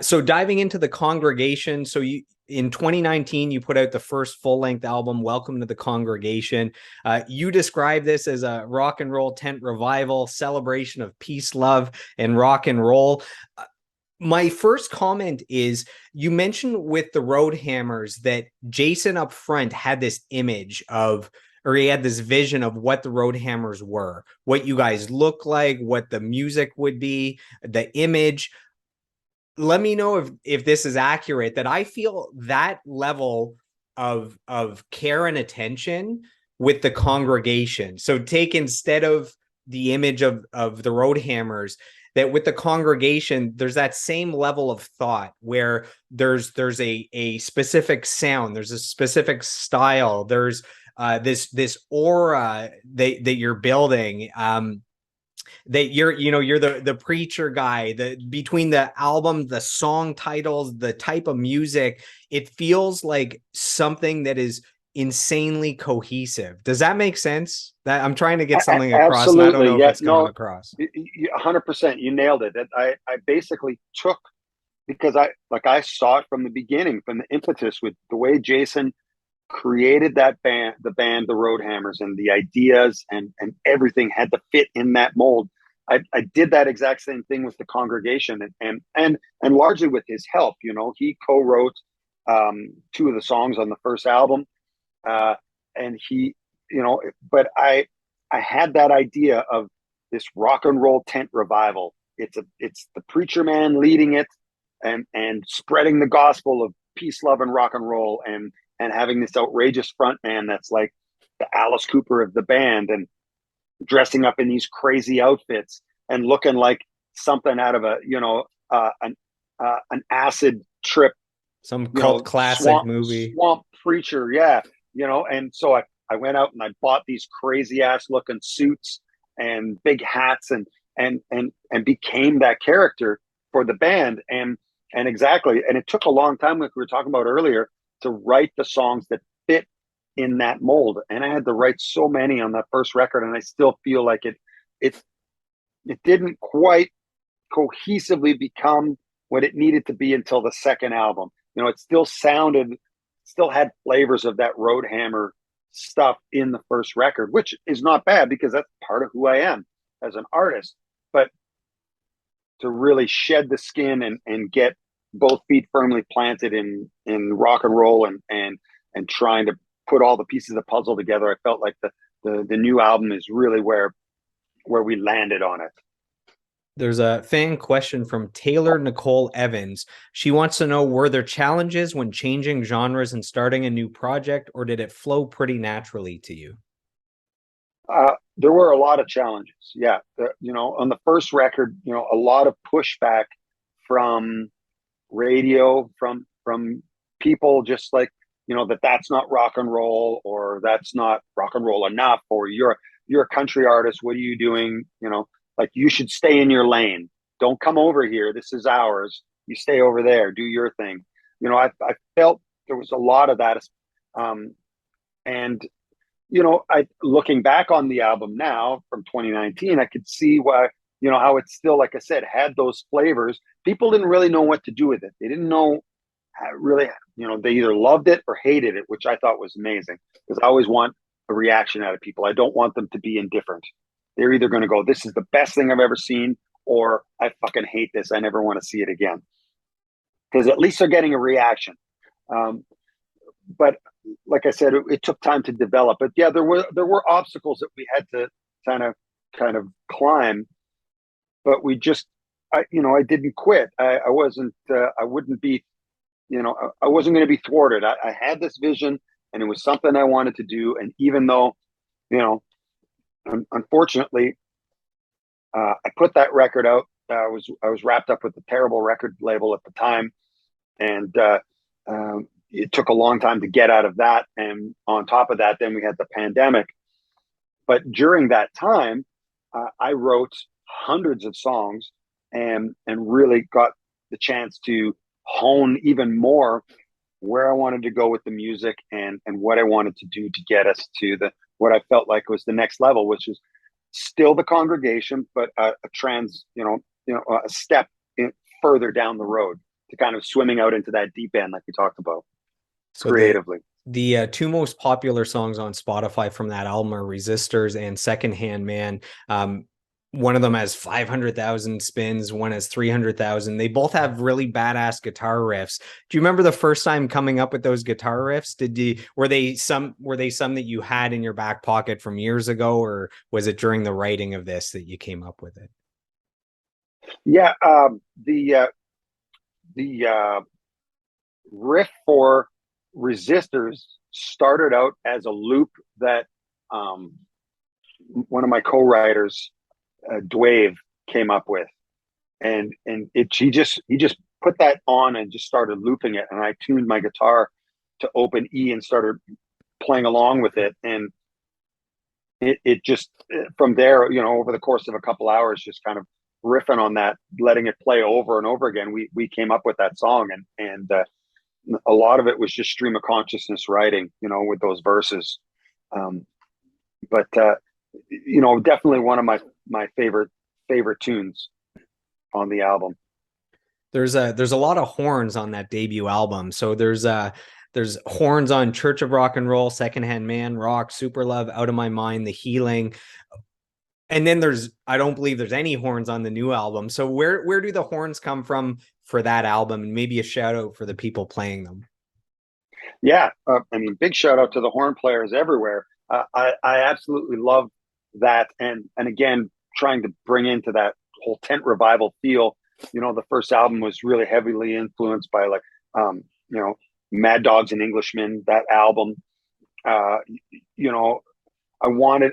So diving into the Congregation, so you in 2019 you put out the first full-length album, Welcome to the Congregation. You describe this as a rock and roll tent revival, celebration of peace, love, and rock and roll. My first comment is, you mentioned with the Road Hammers that Jason up front had this image of, or he had this vision of what the Road Hammers were, what you guys look like, what the music would be, the image. Let me know if this is accurate, that I feel that level of care and attention with the Congregation. So take, instead of the image of the Road Hammers, that with the Congregation there's that same level of thought where there's a specific sound, there's a specific style, there's this aura that you're building, that you're the preacher guy, the between the album, the song titles, the type of music, it feels like something that is insanely cohesive. Does that make sense? That I'm trying to get something across, and I don't Absolutely. know if Yeah. it's coming No, across. 100%. You nailed it. I basically took, because I saw it from the beginning, from the impetus with the way Jason created that band, the Road Hammers, and the ideas and everything had to fit in that mold. I did that exact same thing with the Congregation, and largely with his help. He co-wrote two of the songs on the first album, uh, and but I had that idea of this rock and roll tent revival. It's the preacher man leading it, and spreading the gospel of peace, love, and rock and roll, and having this outrageous front man that's like the Alice Cooper of the band, and dressing up in these crazy outfits and looking like something out of an acid trip, Some cult classic movie. swamp preacher. Yeah. And so I went out and I bought these crazy ass looking suits and big hats, and became that character for the band. And exactly. And it took a long time, like we were talking about earlier, to write the songs that fit in that mold. And I had to write so many on that first record, and I still feel like it it didn't quite cohesively become what it needed to be until the second album. It still had flavors of that Roadhammer stuff in the first record, which is not bad because that's part of who I am as an artist. But to really shed the skin and get both feet firmly planted in rock and roll, and trying to put all the pieces of the puzzle together, I felt like the new album is really where we landed on it. There's a fan question from Taylor Nicole Evans. She wants to know, were there challenges when changing genres and starting a new project, or did it flow pretty naturally to you? There were a lot of challenges. Yeah. On the first record, a lot of pushback from radio, from people, just like, that's not rock and roll, or that's not rock and roll enough, or you're a country artist. What are you doing? Like, you should stay in your lane. Don't come over here. This is ours. You stay over there. Do your thing. I felt there was a lot of that. And I, looking back on the album now from 2019, I could see why, how it's still, like I said, had those flavors. People didn't really know what to do with it. They didn't know how, really, they either loved it or hated it, which I thought was amazing, because I always want a reaction out of people. I don't want them to be indifferent. They're either going to go, this is the best thing I've ever seen, or I fucking hate this. I never want to see it again. Because at least they're getting a reaction. But like I said, it took time to develop. But yeah, there were obstacles that we had to kind of climb. But we just, I didn't quit. I wasn't. I wouldn't be. I wasn't going to be thwarted. I had this vision, and it was something I wanted to do. And even though, you know, unfortunately, I put that record out. I was wrapped up with a terrible record label at the time, and it took a long time to get out of that. And on top of that, then we had the pandemic. But during that time, I wrote hundreds of songs, and really got the chance to hone even more where I wanted to go with the music, and what I wanted to do to get us to the what I felt like was the next level, which is still the Congregation, but a step further down the road. to kind of swimming out into that deep end like we talked about So creatively. the two most popular songs on Spotify from that album are Resistors and Secondhand Man. One of them has 500,000 spins, one has 300,000. They both have really badass guitar riffs. Do you remember the first time coming up with those guitar riffs? Were they some that you had in your back pocket from years ago, or was it during the writing of this that you came up with it? Yeah, the riff for Resistors started out as a loop that um, one of my co-writers, Dwave, came up with, and he just put that on and just started looping it, and I tuned my guitar to open E and started playing along with it, and it just from there, over the course of a couple hours, just kind of riffing on that, letting it play over and over again, we came up with that song, and a lot of it was just stream of consciousness writing, with those verses. Um, but definitely one of my favorite tunes on the album. There's a lot of horns on that debut album. So there's horns on Church of Rock and Roll, Secondhand Man, Rock, Super Love, Out of My Mind, The Healing. And then I don't believe there's any horns on the new album. So where do the horns come from for that album? And maybe a shout out for the people playing them. Yeah, I mean, big shout out to the horn players everywhere. I absolutely love that, and again, trying to bring into that whole tent revival feel. The first album was really heavily influenced by like, Mad Dogs and Englishmen. That album, uh, you know, I wanted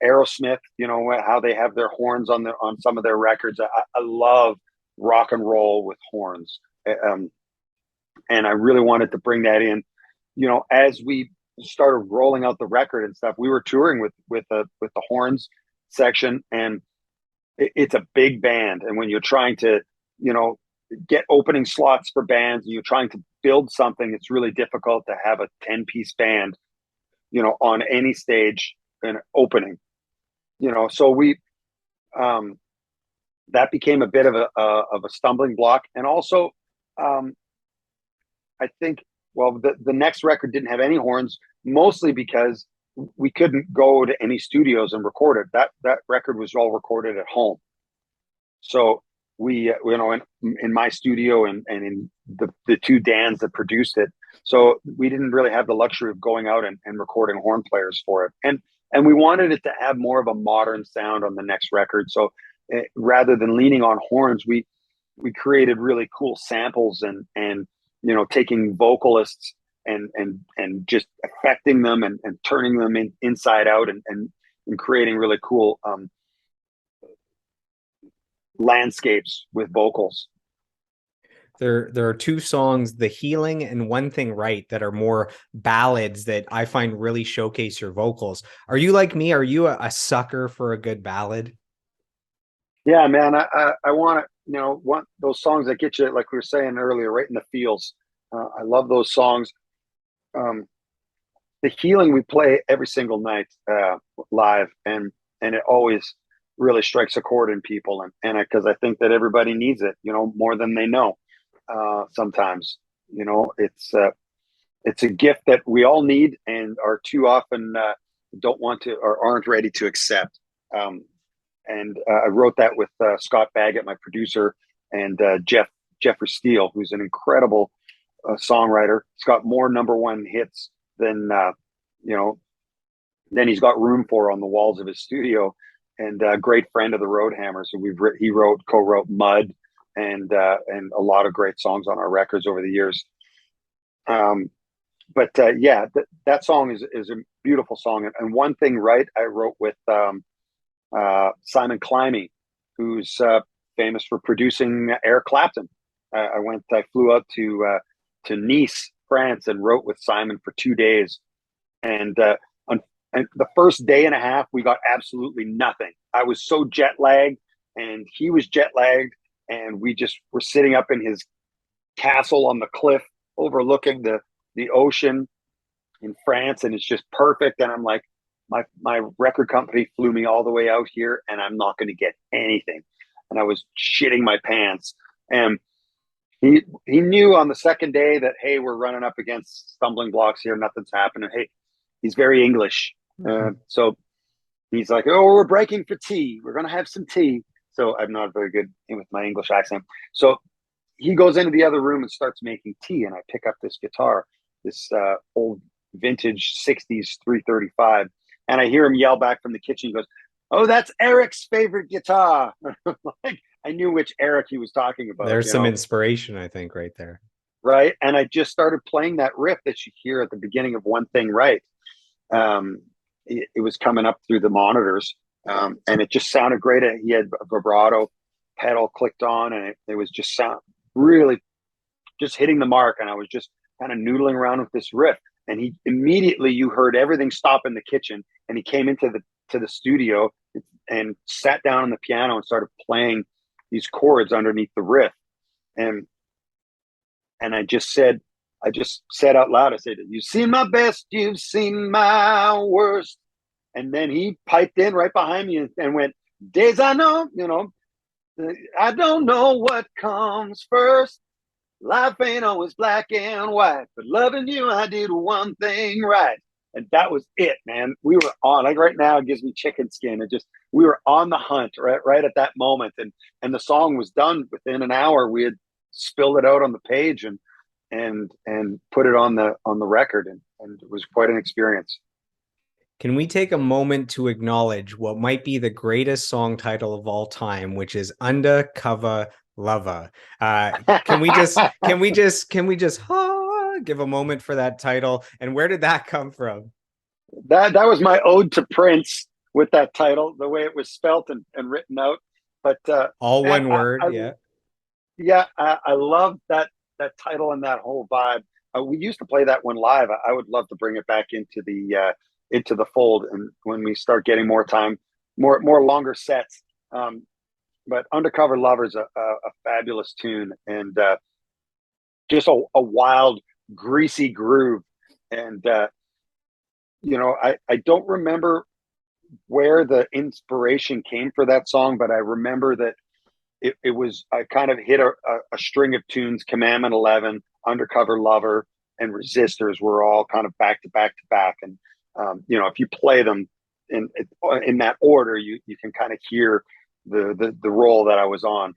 Aerosmith. How they have their horns on some of their records. I love rock and roll with horns, and I really wanted to bring that in. As we started rolling out the record and stuff, we were touring with the horns section, and it's a big band. And when you're trying to, you know, get opening slots for bands, and you're trying to build something, it's really difficult to have a 10-piece band, on any stage and opening. So we that became a bit of a stumbling block, and also um, I think, well, the next record didn't have any horns, mostly because we couldn't go to any studios and record it. That record was all recorded at home. So in my studio, and in the two Dans that produced it. So we didn't really have the luxury of going out and recording horn players for it. And we wanted it to have more of a modern sound on the next record. So rather than leaning on horns, we created really cool samples, and taking vocalists and just affecting them, and turning them inside out, and creating really cool landscapes with vocals. There are two songs, The Healing and One Thing Right, that are more ballads that I find really showcase your vocals. Are you like me? Are you a sucker for a good ballad? Yeah, man, I want to, want those songs that get you, like we were saying earlier, right in the feels. I love those songs. Um, the Healing we play every single night live, and it always really strikes a chord in people, and because I think that everybody needs it, more than they know. Sometimes, it's a gift that we all need, and are too often don't want to, or aren't ready to accept. And I wrote that with Scott Baggett, my producer, and Jeffrey Steele, who's an incredible songwriter. He's got more number one hits than you know than he's got room for on the walls of his studio. And a great friend of the Roadhammers, who he co-wrote Mud, and a lot of great songs on our records over the years. But yeah, that song is a beautiful song. And One Thing Right, I wrote with Simon Climie, who's famous for producing Eric Clapton. I flew out to Nice, France, and wrote with Simon for 2 days. And and the first day and a half, we got absolutely nothing. I was so jet lagged, and he was jet lagged, and we just were sitting up in his castle on the cliff, overlooking the ocean in France, and it's just perfect. And I'm like, my record company flew me all the way out here, and I'm not going to get anything. And I was shitting my pants. And he knew on the second day that, hey, we're running up against stumbling blocks here. Nothing's happening. Hey, he's very English, so he's like, oh, we're breaking for tea. We're gonna have some tea. So I'm not very good with my English accent. So he goes into the other room and starts making tea, and I pick up this guitar, this old vintage '60s 335, and I hear him yell back from the kitchen. He goes, "Oh, that's Eric's favorite guitar." Like, I knew which Eric he was talking about. There's some inspiration, I think, right there. Right, and I just started playing that riff that you hear at the beginning of One Thing Right. It was coming up through the monitors, and it just sounded great. He had a vibrato pedal clicked on, and it was just really just hitting the mark. And I was just kind of noodling around with this riff, and he immediately, you heard everything stop in the kitchen, and he came into the studio and sat down on the piano and started playing these chords underneath the riff. And I just said out loud, I said, "You've seen my best, you've seen my worst." And then he piped in right behind me and went, "Days I know, I don't know what comes first. Life ain't always black and white, but loving you, I did one thing right." And that was it, man. We were on, like, right now, it gives me chicken skin. We were on the hunt right at that moment. And the song was done within an hour. We had spilled it out on the page and put it on the record. And it was quite an experience. Can we take a moment to acknowledge what might be the greatest song title of all time, which is Undercover Lover? Can we just give a moment for that title? And where did that come from? That was my ode to Prince with that title, the way it was spelt and written out. But all one word, yeah. Yeah, I love that title and that whole vibe. We used to play that one live. I would love to bring it back into the fold, and when we start getting more time, more longer sets. But Undercover Lover is a fabulous tune, and just a wild, greasy groove. And I don't remember where the inspiration came for that song, but I remember that it was, I kind of hit a string of tunes. Commandment 11, Undercover Lover, and Resistors were all kind of back to back to back. And if you play them in that order, you can kind of hear the role that I was on.